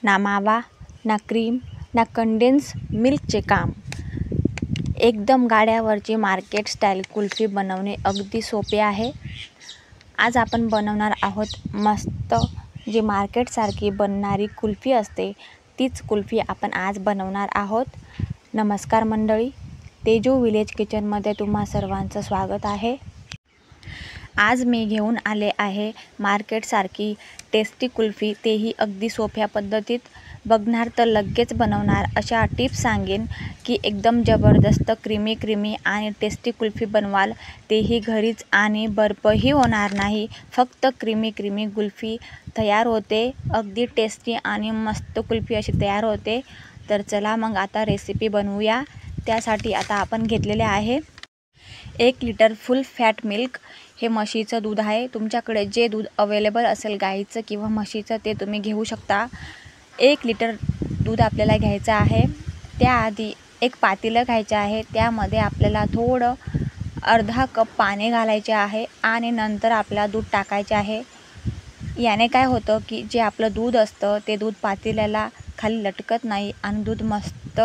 ना मावा, ना क्रीम, ना कंडेन्स मिल्कचे काम. एकदम गाड्यावरची मार्केट स्टाईल कुल्फी बनवणे अगदी सोपे आहे. आज आपण बनवणार आहोत मस्त जी मार्केटसारखी बनणारी कुल्फी असते तीच कुल्फी आपण आज बनवणार आहोत. नमस्कार मंडळी, तेजू विलेज किचनमध्ये तुम्हा सर्वांचं स्वागत आहे. आज मी घेऊन आले आहे मार्केटसारखी टेस्टी कुल्फी, तेही अगदी सोप्या पद्धतीत. बघणार तर लगेच बनवणार अशा टिप्स सांगेन की एकदम जबरदस्त क्रीमी आणि टेस्टी कुल्फी बनवाल, तेही घरीच आणि बर्फही होणार नाही. फक्त क्रीमी कुल्फी तयार होते. अगदी टेस्टी आणि मस्त कुल्फी अशी तयार होते. तर चला मग आता रेसिपी बनवूया. त्यासाठी आता आपण घेतलेले आहे 1 लिटर फुल फॅट मिल्क. हे म्हशीचं दूध आहे. तुमच्याकडे जे दूध अवेलेबल असेल गाईचं किंवा म्हशीचं ते तुम्ही घेऊ शकता. 1 लिटर दूध आपल्याला घ्यायचं आहे. त्याआधी एक पातेलं घ्यायचं आहे. त्यामध्ये आपल्याला थोडं अर्धा कप पाणी घालायचे आहे आणि नंतर आपल्याला दूध टाकायचे आहे. याने काय होतं की जे आपलं दूध असतं ते दूध पातेल्याला खाली लटकत नाही आणि दूध मस्त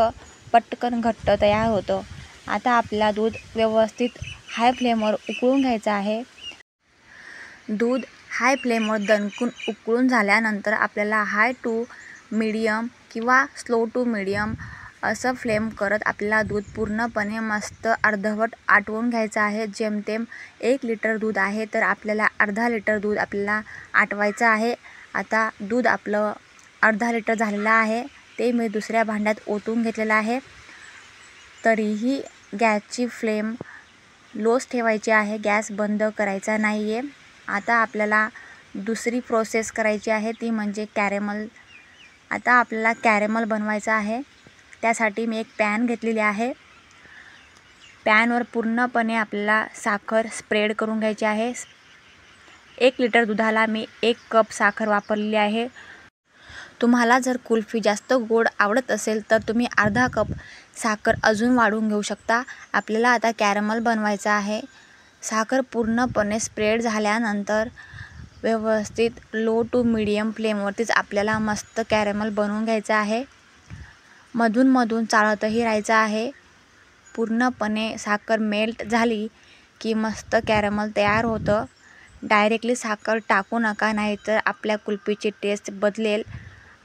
पटकन घट्ट तयार होतं. आता आपल्याला दूध व्यवस्थित हाय फ्लेमवर उकळून घ्यायचं आहे. दूध हाय फ्लेमवर दणकून उकळून झाल्यानंतर आपल्याला हाय टू मीडियम किंवा स्लो टू मीडियम असं फ्लेम करत आपल्याला दूध पूर्णपणे मस्त अर्धवट आटवून घ्यायचं आहे. जेमतेम 1 लिटर दूध आहे तर आपल्याला अर्धा लिटर दूध आपल्याला आटवायचं आहे. आता दूध आपलं अर्धा लिटर झालेलं आहे. ते मी दुसऱ्या भांड्यात ओतून घेतलेलं आहे. तरीही गॅसची फ्लेम लोच ठेवायची आहे, गॅस बंद करायचा नाही आहे. आता आपल्याला दुसरी प्रोसेस करायची आहे, ती म्हणजे कॅरेमल. आता आपल्याला कॅरेमल बनवायचं आहे. त्यासाठी मी एक पॅन घेतलेली आहे. पॅनवर पूर्णपणे आपल्याला साखर स्प्रेड करून घ्यायची आहे. 1 लिटर दुधाला मी 1 कप साखर वापरलेली आहे. तुम्हाला जर कुल्फी जास्त गोड आवडत असेल तर तुम्ही अर्धा कप साखर अजून वाढवून घेऊ शकता. आपल्याला आता कॅरेमल बनवायचं आहे. साखर पूर्णपणे स्प्रेड झाल्यानंतर व्यवस्थित लो टू मीडियम फ्लेमवरतीच आपल्याला मस्त कॅरेमल बनवून घ्यायचं आहे. मधून चाळतही राहायचं आहे. पूर्णपणे साखर मेल्ट झाली की मस्त कॅरेमल तयार होतं. डायरेक्टली साखर टाकू नका, नाहीतर आपल्या कुल्फीची टेस्ट बदलेल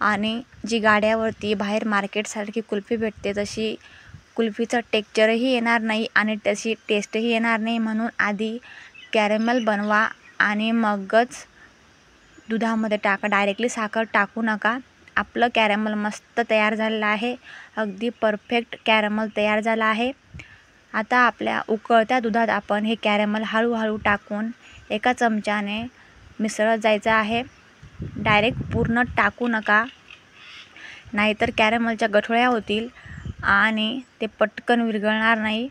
आणि जी गाड्यावरती बाहेर मार्केटसारखी कुल्फी भेटते तशी कुल्फीचं टेक्स्चरही येणार नाही आणि तशी टेस्टही येणार नाही. म्हणून आधी कॅरेमल बनवा आणि मगच दुधामध्ये टाका. डायरेक्टली साखर टाकू नका. आपलं कॅरेमल मस्त तयार झालेलं आहे. अगदी परफेक्ट कॅरेमल तयार झालं आहे. आता आपल्या उकळत्या दुधात आपण हे कॅरेमल हळूहळू टाकून एका चमच्याने मिसळत जायचं आहे. डायरेक्ट पूर्ण टाकू नका, नाहीतर कॅरेमलच्या गठोळ्या होतील आणि ते पटकन विरघळणार नाही.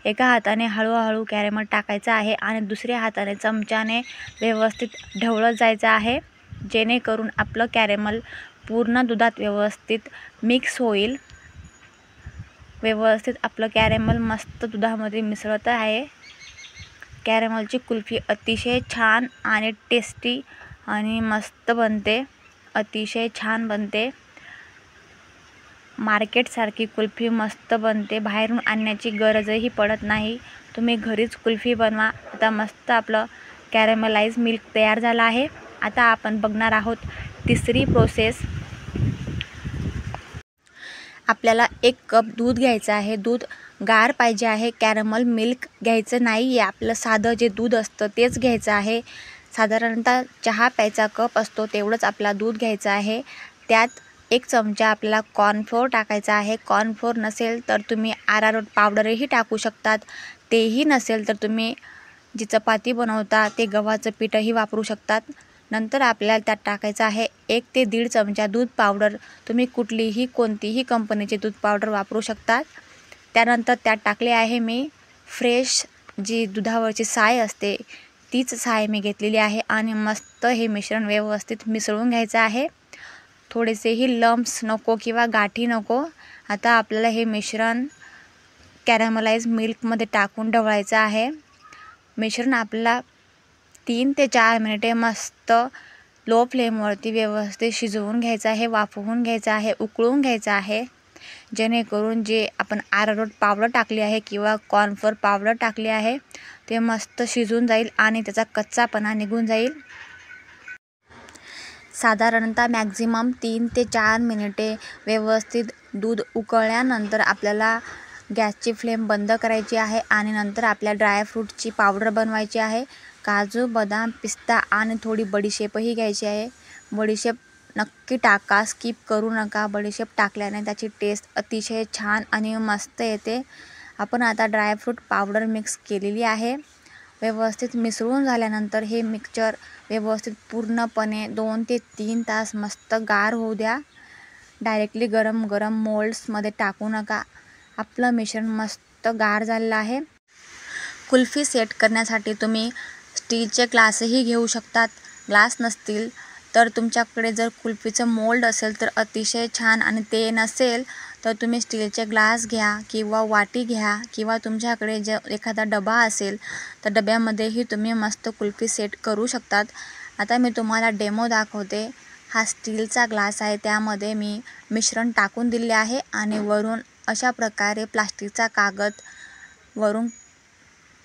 एका हाताने हळूहळू कॅरेमल टाकायचं आहे आणि दुसऱ्या हाताने चमच्याने व्यवस्थित ढवळत जायचं आहे, जेणेकरून आपलं कॅरेमल पूर्ण दुधात व्यवस्थित मिक्स होईल. व्यवस्थित आपलं कॅरेमल मस्त दुधामध्ये मिसळत आहे. कॅरेमलची कुल्फी अतिशय छान आणि टेस्टी आणि मस्त बनते. अतिशय छान बनते. मार्केटसारखी कुल्फी मस्त बनते. बाहेरून आणण्याची गरजही पडत नाही. तुम्ही घरीच कुल्फी बनवा. आता मस्त आपलं कॅरेमलाइज मिल्क तयार झालं आहे. आता आपण बघणार आहोत तिसरी प्रोसेस. आपल्याला 1 कप दूध घ्यायचं आहे. दूध गार पाहिजे आहे. कॅरेमल मिल्क घ्यायचं नाही आहे. आपलं साधं जे दूध असतं तेच घ्यायचं आहे. साधारणतः चहा प्यायचा कप असतो तेवढंच आपला दूध घ्यायचं आहे. त्यात 1 चमचा आपल्याला कॉर्नफ्लोअर टाकायचा आहे. कॉर्नफ्लोअर नसेल तर तुम्ही अरारोट पावडरही टाकू शकतात. तेही नसेल तर तुम्ही जी चपाती बनवता ते गव्हाचं पीठही वापरू शकतात. नंतर आपल्याला त्यात टाकायचं आहे 1 ते 1.5 चमचा दूध पावडर. तुम्ही कोणतीही कंपनीची दूध पावडर वापरू शकतात. त्यानंतर त्यात टाकले आहे मी फ्रेश जी दुधावरची साय असते तीच साय मी घेतलेली आहे आणि मस्त हे मिश्रण व्यवस्थित मिसळून घ्यायचं आहे. थोडेसेही लम्प्स नको किंवा गाठी नको. आता आपल्याला हे मिश्रण कॅरेमलाइज मिल्कमध्ये टाकून ढवळायचं आहे. मिश्रण आपल्याला 3 ते 4 मिनिटे मस्त लो फ्लेमवरती व्यवस्थित शिजवून घ्यायचं आहे, वाफवून घ्यायचं आहे, उकळून घ्यायचं आहे, जेणेकरून जे आपण अरारोट पावडर टाकली आहे किंवा कॉर्नफ्लोअर पावडर टाकली आहे ते मस्त शिजून जाईल आणि त्याचा कच्चापणा निघून जाईल. साधारणतः मॅक्झिमम 3 ते 4 मिनिटे व्यवस्थित दूध उकळल्यानंतर आपल्याला गॅसची फ्लेम बंद करायची आहे आणि नंतर आपल्या ड्रायफ्रूटची पावडर बनवायची आहे. काजू, बदाम, पिस्ता आणि थोडी बडीशेपही घ्यायची आहे. बडीशेप नक्की टाका, स्किप करू नका. बडीशेप टाकल्याने त्याची टेस्ट अतिशय छान आणि मस्त येते. आपण आता ड्रायफ्रूट पावडर मिक्स केलेली आहे. व्यवस्थित मिसळून झाल्यानंतर हे मिक्सचर व्यवस्थित पूर्णपणे 2 ते 3 तास मस्त गार होऊ द्या. डायरेक्टली गरम गरम मोल्ड्समध्ये टाकू नका. आपलं मिश्रण मस्त गार झालेलं आहे. कुल्फी सेट करण्यासाठी तुम्ही स्टीलचे ग्लासही घेऊ शकतात. ग्लास नसतील तर तुमच्याकडे जर कुल्फीचं मोल्ड असेल तर अतिशय छान, आणि ते नसेल तर तुम्ही स्टीलचे ग्लास घ्या किंवा वाटी घ्या किंवा तुमच्याकडे जर एखादा डबा असेल तर डब्यामध्येही तुम्ही मस्त कुल्फी सेट करू शकतात. आता मी तुम्हाला डेमो दाखवते. हा स्टीलचा ग्लास आहे, त्यामध्ये मी मिश्रण टाकून दिले आहे आणि वरून अशा प्रकारे प्लास्टिकचा कागद वरून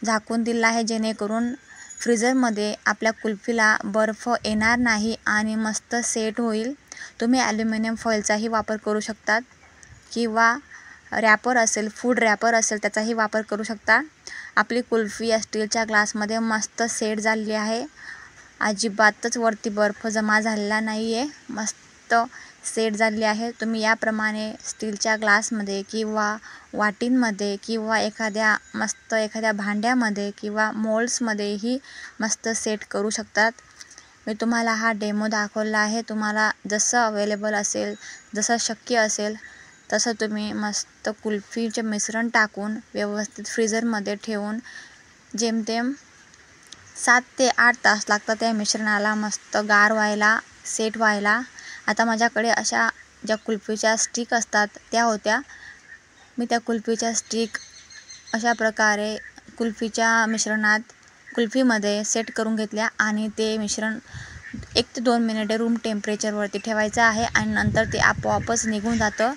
झाकून दिला आहे, जेणेकरून फ्रीजरमध्ये आपल्या कुल्फीला बर्फ येणार नाही आणि मस्त सेट होईल. तुम्ही ॲल्युमिनियम फॉईलचाही वापर करू शकतात किंवा रॅपर असेल, फूड रॅपर असेल त्याचाही वापर करू शकता. आपली कुल्फी या स्टीलच्या ग्लासमध्ये मस्त सेट झालेली आहे. अजिबातच वरती बर्फ जमा झालेला नाही आहे, मस्त सेट झालेली आहे. तुम्ही याप्रमाणे स्टीलच्या ग्लासमध्ये किंवा वाटींमध्ये किंवा एखाद्या भांड्यामध्ये किंवा मोल्ड्समध्येही मस्त सेट करू शकतात. मी तुम्हाला हा डेमो दाखवला आहे. तुम्हाला जसं अवेलेबल असेल, जसं शक्य असेल तसं तुम्ही मस्त कुल्फीचे मिश्रण टाकून व्यवस्थित फ्रीजरमध्ये ठेवून जेमतेम 7 ते 8 तास लागतात त्या मिश्रणाला मस्त गार व्हायला, सेट व्हायला. आता माझ्याकडे अशा ज्या कुल्फीच्या स्टिक असतात त्या होत्या. मी त्या कुल्फीच्या स्टिक अशा प्रकारे कुल्फीमध्ये सेट करून घेतल्या आणि ते मिश्रण 1 ते 2 मिनिटे रूम टेम्परेचरवरती ठेवायचं आहे आणि नंतर ते आपोआपच निघून जातं.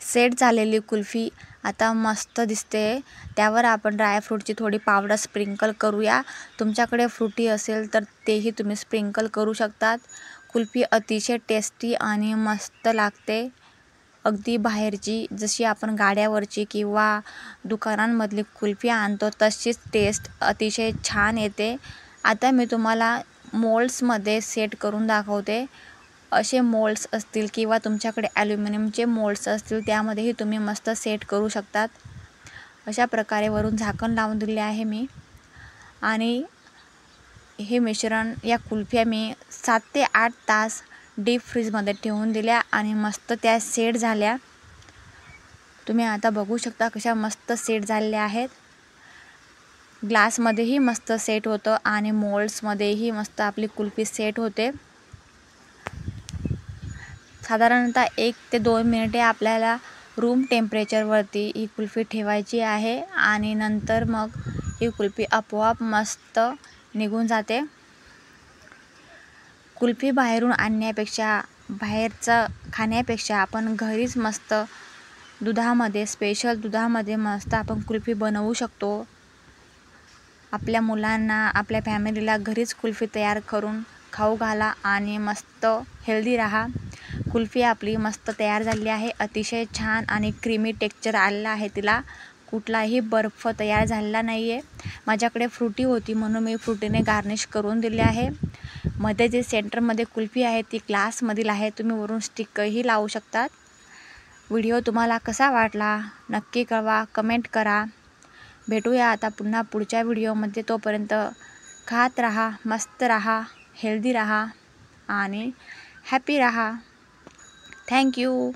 सेट झालेली कुल्फी आता मस्त दिसते. त्यावर आपण ड्रायफ्रूटची थोडी पावडर स्प्रिंकल करूया. तुमच्याकडे फ्रुटी असेल तर तेही तुम्ही स्प्रिंकल करू शकतात. कुल्फी अतिशय टेस्टी आणि मस्त लागते. अगदी बाहेरची जशी आपण गाड्यावरची किंवा दुकानांमधली कुल्फी आणतो तशीच टेस्ट अतिशय छान येते. आता मी तुम्हाला मोल्ड्समध्ये सेट करून दाखवते. असे मोल्ड्स असतील किंवा तुमच्याकडे ॲल्युमिनियमचे मोल्ड्स असतील त्यामध्येही तुम्ही मस्त सेट करू शकतात. अशा प्रकारे वरून झाकण लावून दिले आहे मी आणि हे मिश्रण या कुल्फ्या मी 7 ते 8 तास डीप फ्रीजमध्ये ठेवून दिल्या आणि मस्त त्या सेट झाल्या. तुम्ही आता बघू शकता कशा मस्त सेट झालेल्या आहेत. ग्लासमध्येही मस्त सेट होतं आणि मोल्ड्समध्येही मस्त आपली कुल्फी सेट होते. साधारणतः 1 ते 2 मिनिटे आपल्याला रूम टेम्परेचरवरती ही कुल्फी ठेवायची आहे आणि नंतर मग ही कुल्फी आपोआप मस्त निघून जाते. कुल्फी बाहेरून आणण्यापेक्षा, बाहेरचं खाण्यापेक्षा आपण घरीच मस्त स्पेशल दुधामध्ये मस्त आपण कुल्फी बनवू शकतो. आपल्या मुलांना, आपल्या फॅमिलीला घरीच कुल्फी तयार करून खाऊ घाला आणि मस्त हेल्दी राहा. कुल्फी आपली मस्त तयार झालेली आहे. अतिशय छान आणि क्रीमी टेक्स्चर आलेलं आहे तिला. कुठलाही बर्फ तयार झालेला नाही आहे. माझ्याकडे फ्रुटी होती म्हणून मी फ्रुटीने गार्निश करून दिले आहे. मध्ये जे सेंटरमध्ये कुल्फी आहे ती ग्लासमधील आहे. तुम्ही वरून स्टिकही लावू शकतात. व्हिडिओ तुम्हाला कसा वाटला नक्की कळवा, कमेंट करा. भेटूया आता पुन्हा पुढच्या व्हिडिओमध्ये. तोपर्यंत खात राहा, मस्त राहा, हेल्दी राहा आणि हॅपी राहा. थँक्यू.